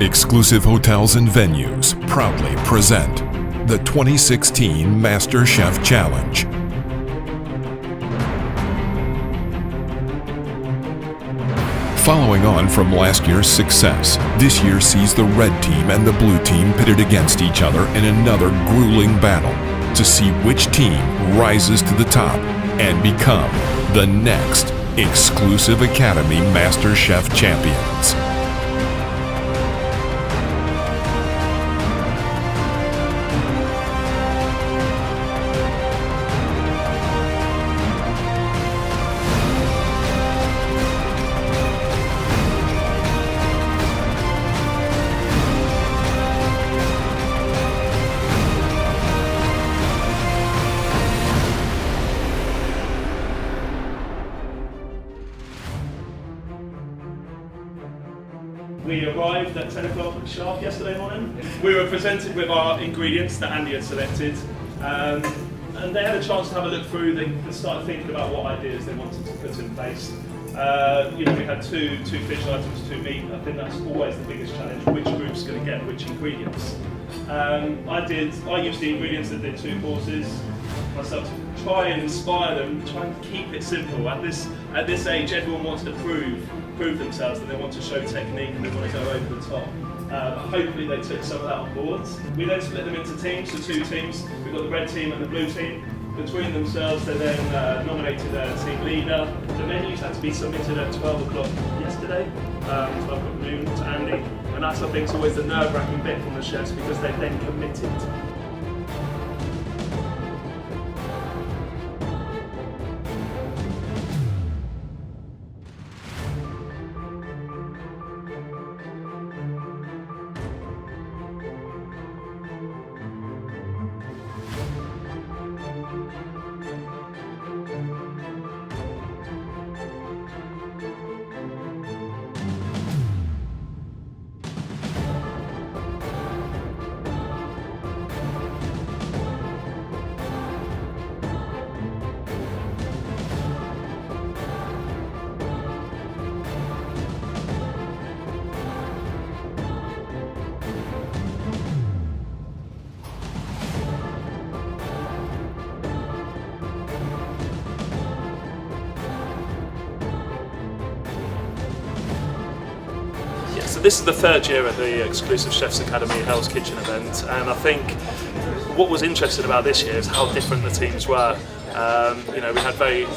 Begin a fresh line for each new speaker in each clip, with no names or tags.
Exclusive hotels and venues proudly present the 2016 Master Chef Challenge. Following on from last year's success, this year sees the red team and the blue team pitted against each other in another grueling battle to see which team rises to the top and become the next Exclusive Academy Master Chef champions.
We arrived at 10 o'clock sharp yesterday morning. We were presented with our ingredients that Andy had selected, and they had a chance to have a look through. They started thinking about what ideas they wanted to put in place. We had two fish items, two meat. I think that's always the biggest challenge, which group's going to get which ingredients. I used the ingredients that did two courses myself to try and inspire them, try and keep it simple. At this age, everyone wants to prove themselves, and they want to show technique and they want to go over the top. Hopefully they took some of that on board. We then split them into teams, so two teams. We've got the red team and the blue team. Between themselves, they then nominated a team leader. The menus had to be submitted at 12 o'clock yesterday, 12 o'clock noon to Andy. And that's, I think, always the nerve-wracking bit from the chefs, because they've then committed. So this is the third year at the Exclusive Chefs Academy Hell's Kitchen event, and I think what was interesting about this year is how different the teams were. We had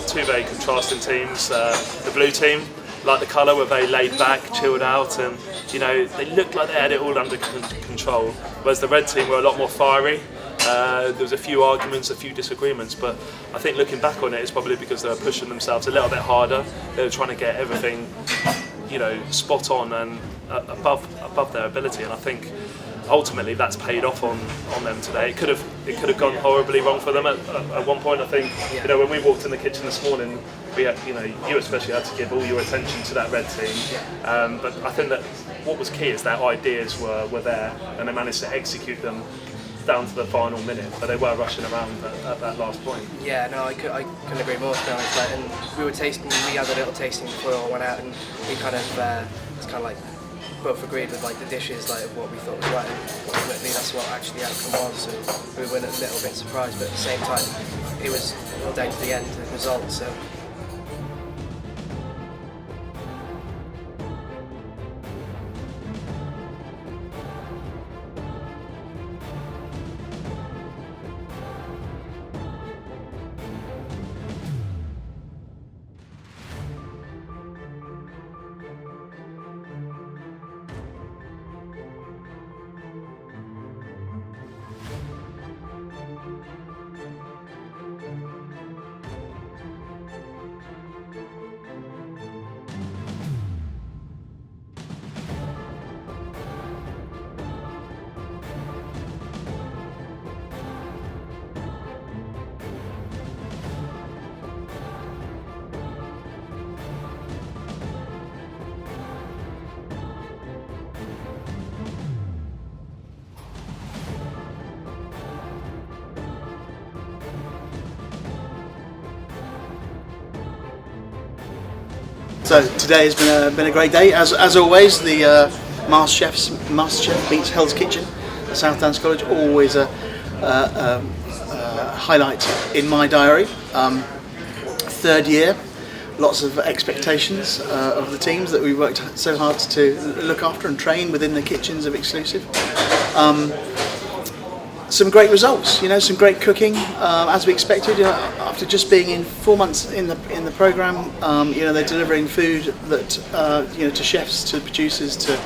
two very contrasting teams. The blue team, like the colour, were very laid back, chilled out, and they looked like they had it all under control. Whereas the red team were a lot more fiery. There was a few arguments, a few disagreements, but I think looking back on it, it's probably because they were pushing themselves a little bit harder. They were trying to get everything spot on and above their ability, and I think ultimately that's paid off on them today. It could have gone horribly wrong for them at one point. I think when we walked in the kitchen this morning, we had, you especially had to give all your attention to that red team. But I think that what was key is their ideas were there, and they managed to execute them down to the final minute, but they were rushing around at that last point.
Yeah, no, I couldn't agree more, to be honest. And we had a little tasting before it all went out, and we both agreed with the dishes, of what we thought was right, and ultimately that's what actually the outcome was. So we were a little bit surprised, but at the same time, it was all down to the end, the result. So.
So today has been a great day. As always, the MasterChef meets Hell's Kitchen at South Downs College, always a highlight in my diary. Third year, lots of expectations of the teams that we worked so hard to look after and train within the kitchens of Exclusive. Some great results, some great cooking, as we expected. After just being in 4 months in the program, they're delivering food that to chefs, to producers, to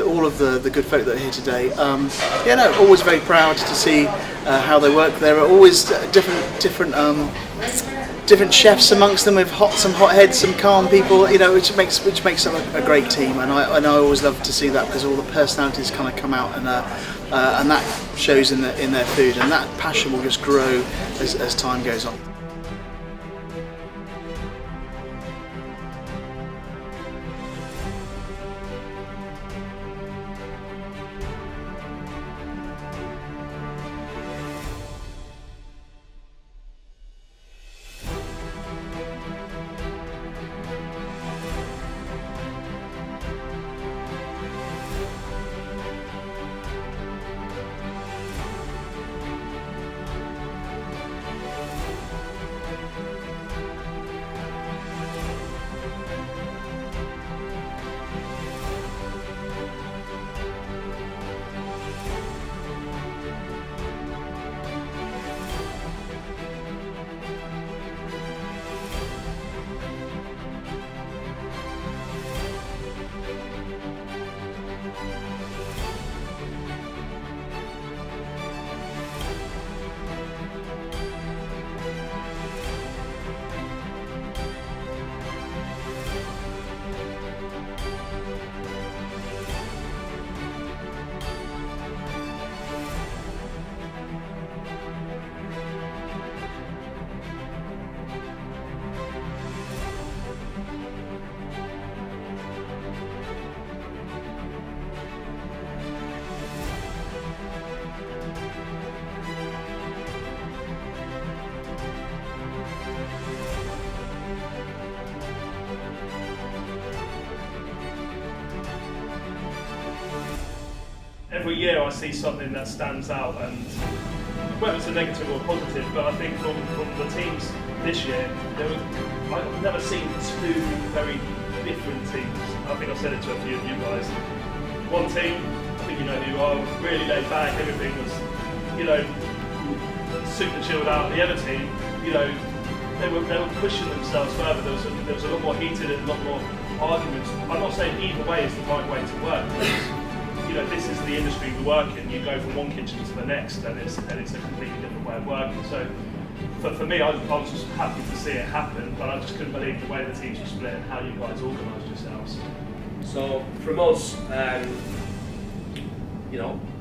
all of the good folk that are here today. Always very proud to see how they work. There are always different chefs amongst them, with some hot heads, some calm people, which makes them a great team. And I always love to see that, because all the personalities kind of come out, and that shows in their food, and that passion will just grow as time goes on.
Every year I see something that stands out, and whether it's a negative or positive, but I think from the teams this year, I've never seen two very different teams. I think I've said it to a few of you guys. One team, I think you know who you are, really laid back, everything was, super chilled out. The other team, they were pushing themselves further. There was a lot more heated and a lot more arguments. I'm not saying either way is the right way to work, because this is the industry we work in. You go from one kitchen to the next, and it's a completely different way of working. So for me, I was just happy to see it happen, but I just couldn't believe the way the teams were split and how you guys organised yourselves.
So from us,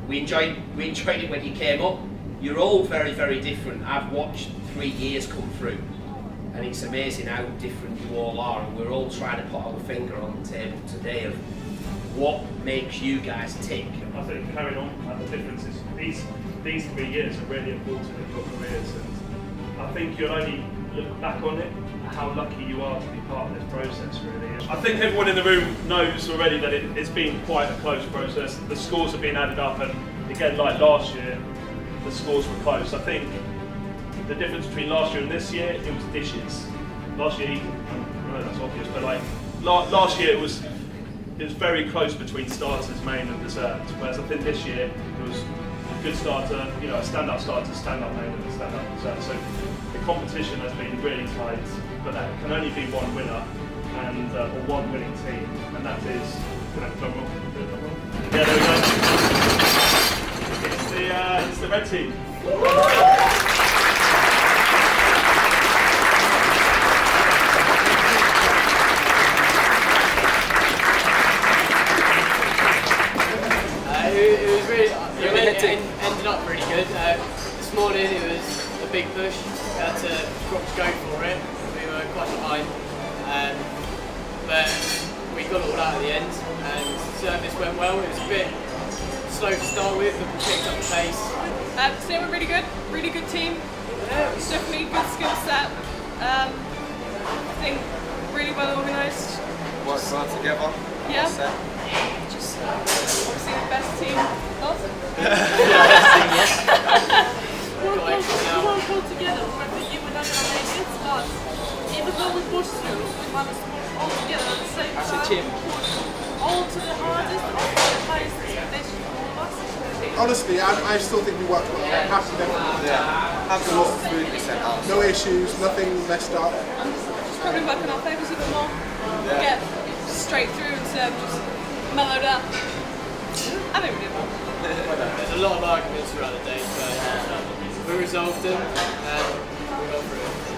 we enjoyed it when you came up. You're all very, very different. I've watched 3 years come through, and it's amazing how different you all are, and we're all trying to put our finger on the table today of what makes you guys tick.
I think carrying on, the difference is these 3 years are really important in your careers, and I think you'll only look back on it how lucky you are to be part of this process, really. I think everyone in the room knows already that it's been quite a close process. The scores have been added up, and again, like last year, the scores were close. I think the difference between last year and this year, it was dishes. Last year, I know that's obvious, but last year it was very close between starters, main and dessert. Whereas I think this year it was a good starter, a stand-up starter, stand-up main and a stand-up dessert. So the competition has been really tight, but there can only be one winner and or one winning team, and that is. Yeah, there we go. It's the red team.
It ended up really good. This morning it was a big push. We had to go for it. We were quite behind, but we got it all out at the end, and service went well. It was a bit slow to start with, but we picked up the pace.
So they were really good team. Yeah, it was definitely a good skill set. I think really well organised.
Worked well together.
Yeah.
Just
obviously the best team does. We won't pull together. We were not going to make it, but even though we pushed through, we managed to push all together at the same time.
As a team.
Push all to the hardest, all to the highest expectation for all of us.
Honestly, I still think we worked well. I'm happy definitely.
Yeah. Have a lot of food we sent out.
No issues, nothing messed up.
Just probably work on our favours even more. Get straight through instead of just mellowed out. I think we did well.
There's a lot of arguments throughout the day, but we resolved them and we got through it.